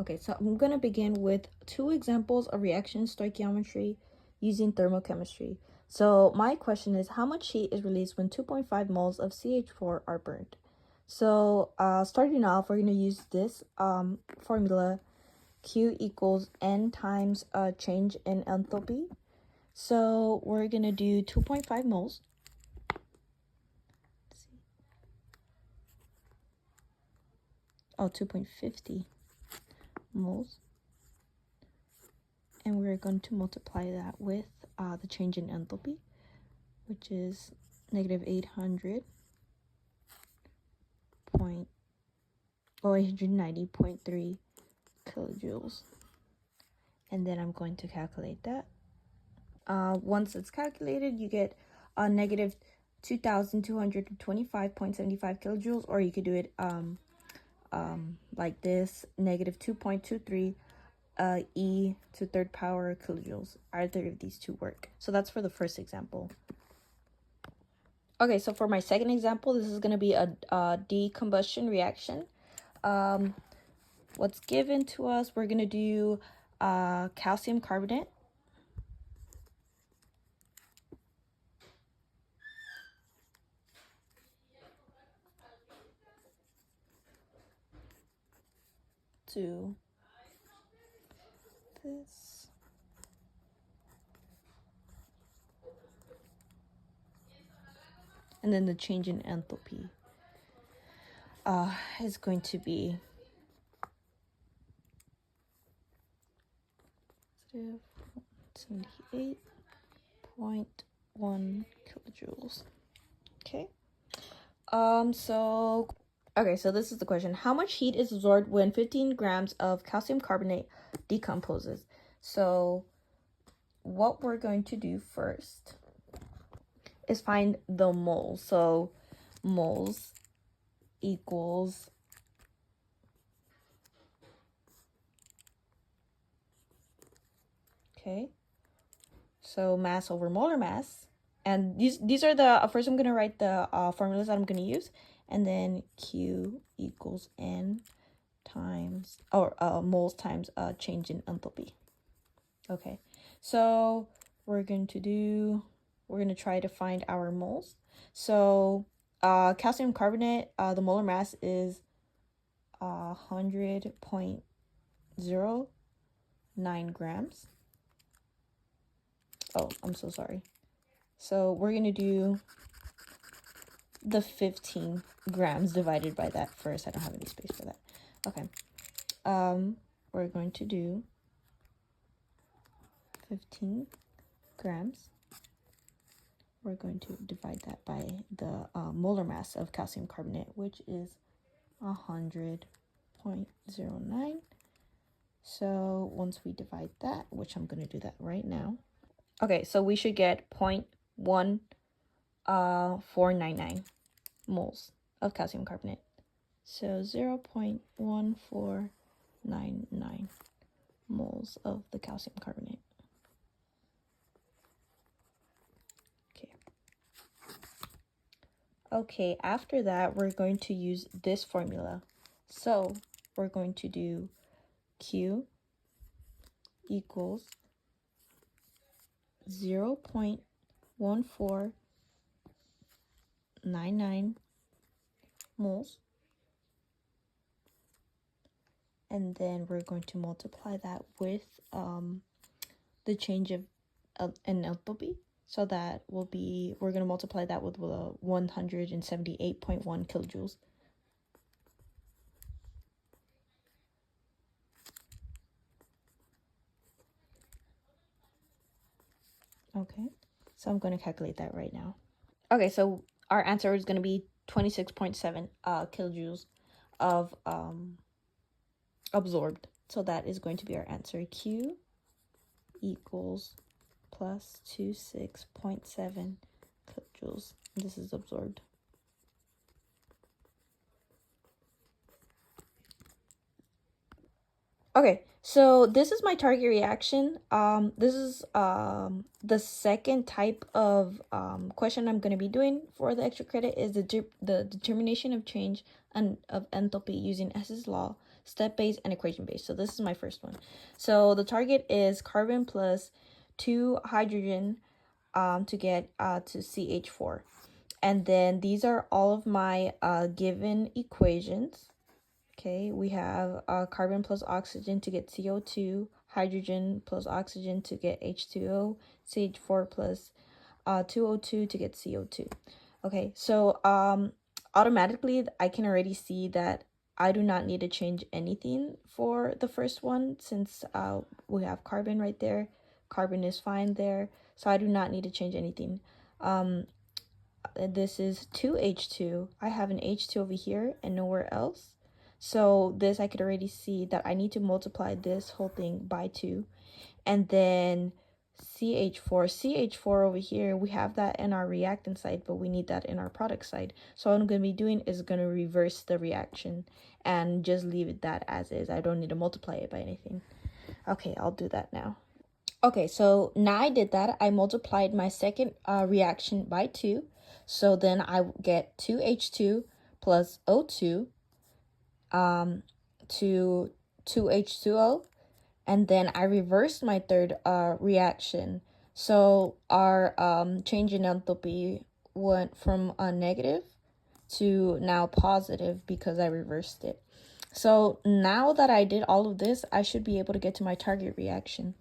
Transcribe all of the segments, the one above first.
Okay, so I'm going to begin with two examples of reaction stoichiometry using thermochemistry. So my question is, how much heat is released when 2.5 moles of CH4 are burned? So starting off, we're going to use this formula, Q equals N times change in enthalpy. So we're going to do 2.5 moles. Oh, 2.50 moles. And we're going to multiply that with the change in enthalpy, which is negative 890.3 kilojoules. And then I'm going to calculate that. Once it's calculated, you get negative 2,225.75 kilojoules, or you could do it like this, negative 2.23 e to third power kilojoules. Either of these two work. So that's for the first example. Okay, so for my second example, this is going to be a decombustion reaction. What's given to us, we're going to do calcium carbonate. To this. And then the change in enthalpy is going to be 78.1 kilojoules. Okay. So this is the question. How much heat is absorbed when 15 grams of calcium carbonate decomposes? So what we're going to do first is find the moles. So moles equals so mass over molar mass. And these are the first I'm going to write the formulas that I'm going to use, and then Q equals N times moles times change in enthalpy. Okay, so we're going to try to find our moles. So calcium carbonate, the molar mass is 100.09 grams. Oh, I'm so sorry. So we're going to do the 15 grams divided by that first. I don't have any space for that. Okay. We're going to do 15 grams. We're going to divide that by the molar mass of calcium carbonate, which is 100.09. So once we divide that, which I'm going to do that right now. Okay, so we should get 0.1499 moles of calcium carbonate. So 0.1499 moles of the calcium carbonate. Okay, after that, we're going to use this formula. So we're going to do Q equals 0.1499 moles. And then we're going to multiply that with the change of an enthalpy. So that will be, we're going to multiply that with 178.1 kilojoules. Okay, so I'm going to calculate that right now. Okay, so our answer is going to be 26.7 kilojoules of absorbed. So that is going to be our answer. Q equals plus 26.7 kilojoules. This is absorbed. Okay, so this is my target reaction. This is the second type of question I'm going to be doing for the extra credit is the determination of change and of enthalpy using Hess's law. step-based, and equation-based. So this is my first one. So the target is carbon plus 2 hydrogen to get to CH4. And then these are all of my given equations. Okay, we have carbon plus oxygen to get CO2, hydrogen plus oxygen to get H2O, CH4 plus 2O2 to get CO2. Okay, so automatically I can already see that I do not need to change anything for the first one, since we have carbon right there. Carbon is fine there, so I do not need to change anything. This is 2H2. I have an H2 over here and nowhere else. So this, I could already see that I need to multiply this whole thing by 2. And then CH4 over here, we have that in our reactant side, but we need that in our product side. So what I'm going to be doing is going to reverse the reaction and just leave it that as is. I don't need to multiply it by anything. Okay, I'll do that now. Okay, so now I did that. I multiplied my second reaction by 2. So then I get 2H2 plus O2 to 2H2O. And then I reversed my third reaction. So our change in enthalpy went from a negative to now positive because I reversed it. So now that I did all of this, I should be able to get to my target reaction.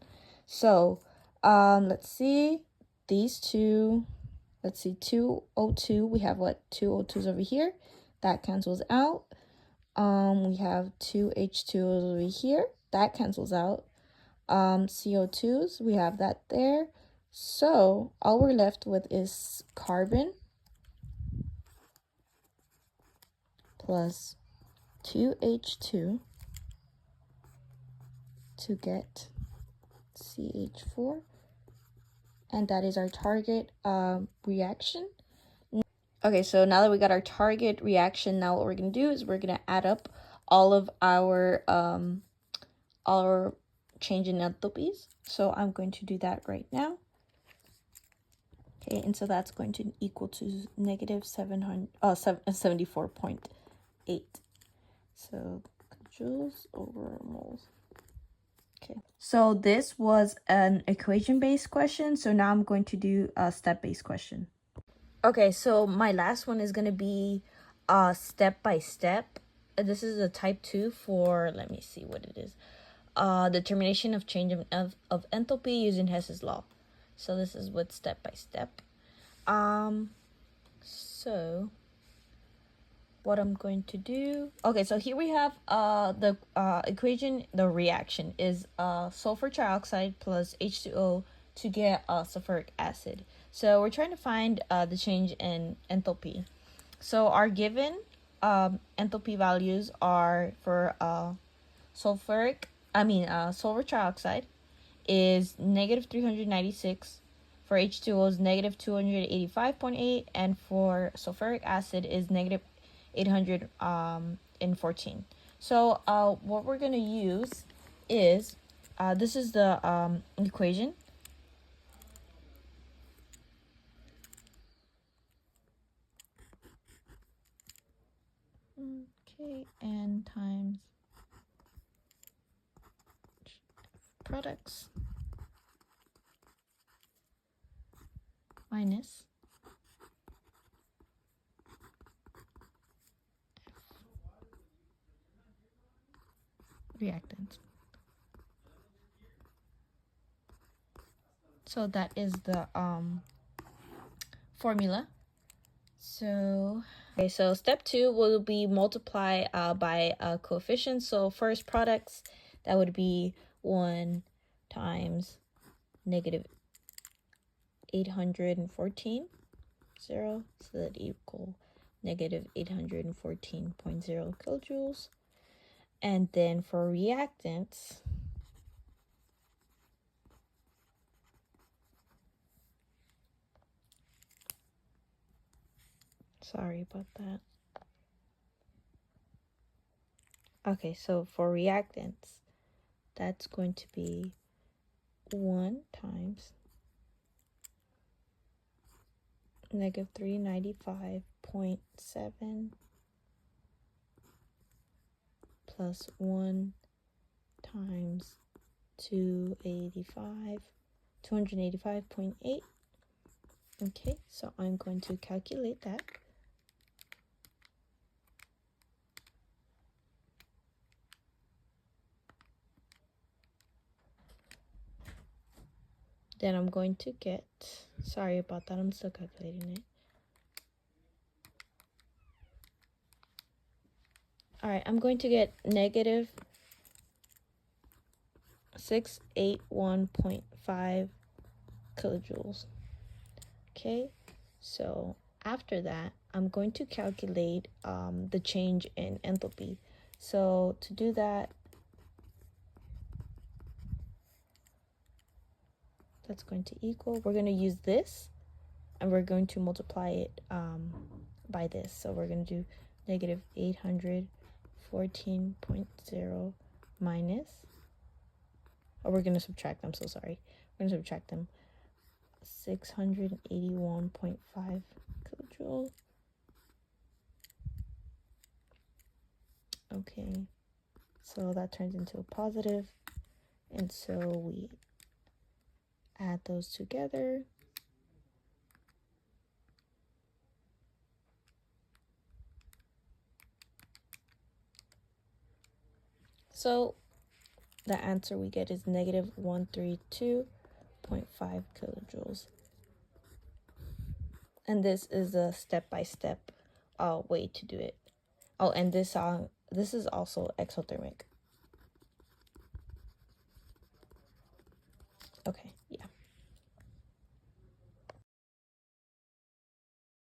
So let's see, these two, let's see, 2O2, we have what, 2O2s over here, that cancels out. We have 2H2Os over here, that cancels out. CO2s, we have that there. So all we're left with is carbon plus 2H2 to get CH4, and that is our target reaction. Okay, so now that we got our target reaction, now what we're going to do is we're going to add up all of our change in enthalpies. So I'm going to do that right now. Okay, and so that's going to equal to negative 74.8. So joules over moles. Okay, so this was an equation-based question. So now I'm going to do a step-based question. Okay, so my last one is going to be step-by-step. This is a type 2 for, let me see what it is. Determination of change of enthalpy using Hess's law. So this is with step-by-step. So what I'm going to do, okay, so here we have the equation. The reaction is sulfur trioxide plus H2O to get sulfuric acid. So we're trying to find the change in enthalpy. So our given enthalpy values are for sulfur trioxide is negative 396, for H2O is negative 285.8, and for sulfuric acid is negative 814. So what we're going to use is, this is the equation. Okay, and times products minus reactants. So that is the formula. So okay, so step 2 will be multiply by coefficients. So first products, that would be 1 times negative 814, 0, so that equal negative 814.0 kilojoules. And then for reactants, sorry about that. Okay, so for reactants, that's going to be 1 times negative 395.7 plus 1 times 285.8. Okay, so I'm going to calculate that. Then I'm going to get, sorry about that, I'm still calculating it. All right, I'm going to get negative 681.5 kilojoules. Okay, so after that, I'm going to calculate the change in enthalpy. So to do that, that's going to equal, we're going to use this and we're going to multiply it by this. So we're going to do negative 814.0 minus, or we're going to subtract, I'm so sorry. We're going to subtract them. 681.5 kilojoules. Okay, so that turns into a positive, and so we add those together. So the answer we get is negative 132.5 kilojoules. And this is a step-by-step way to do it. Oh, and this is also exothermic. Okay.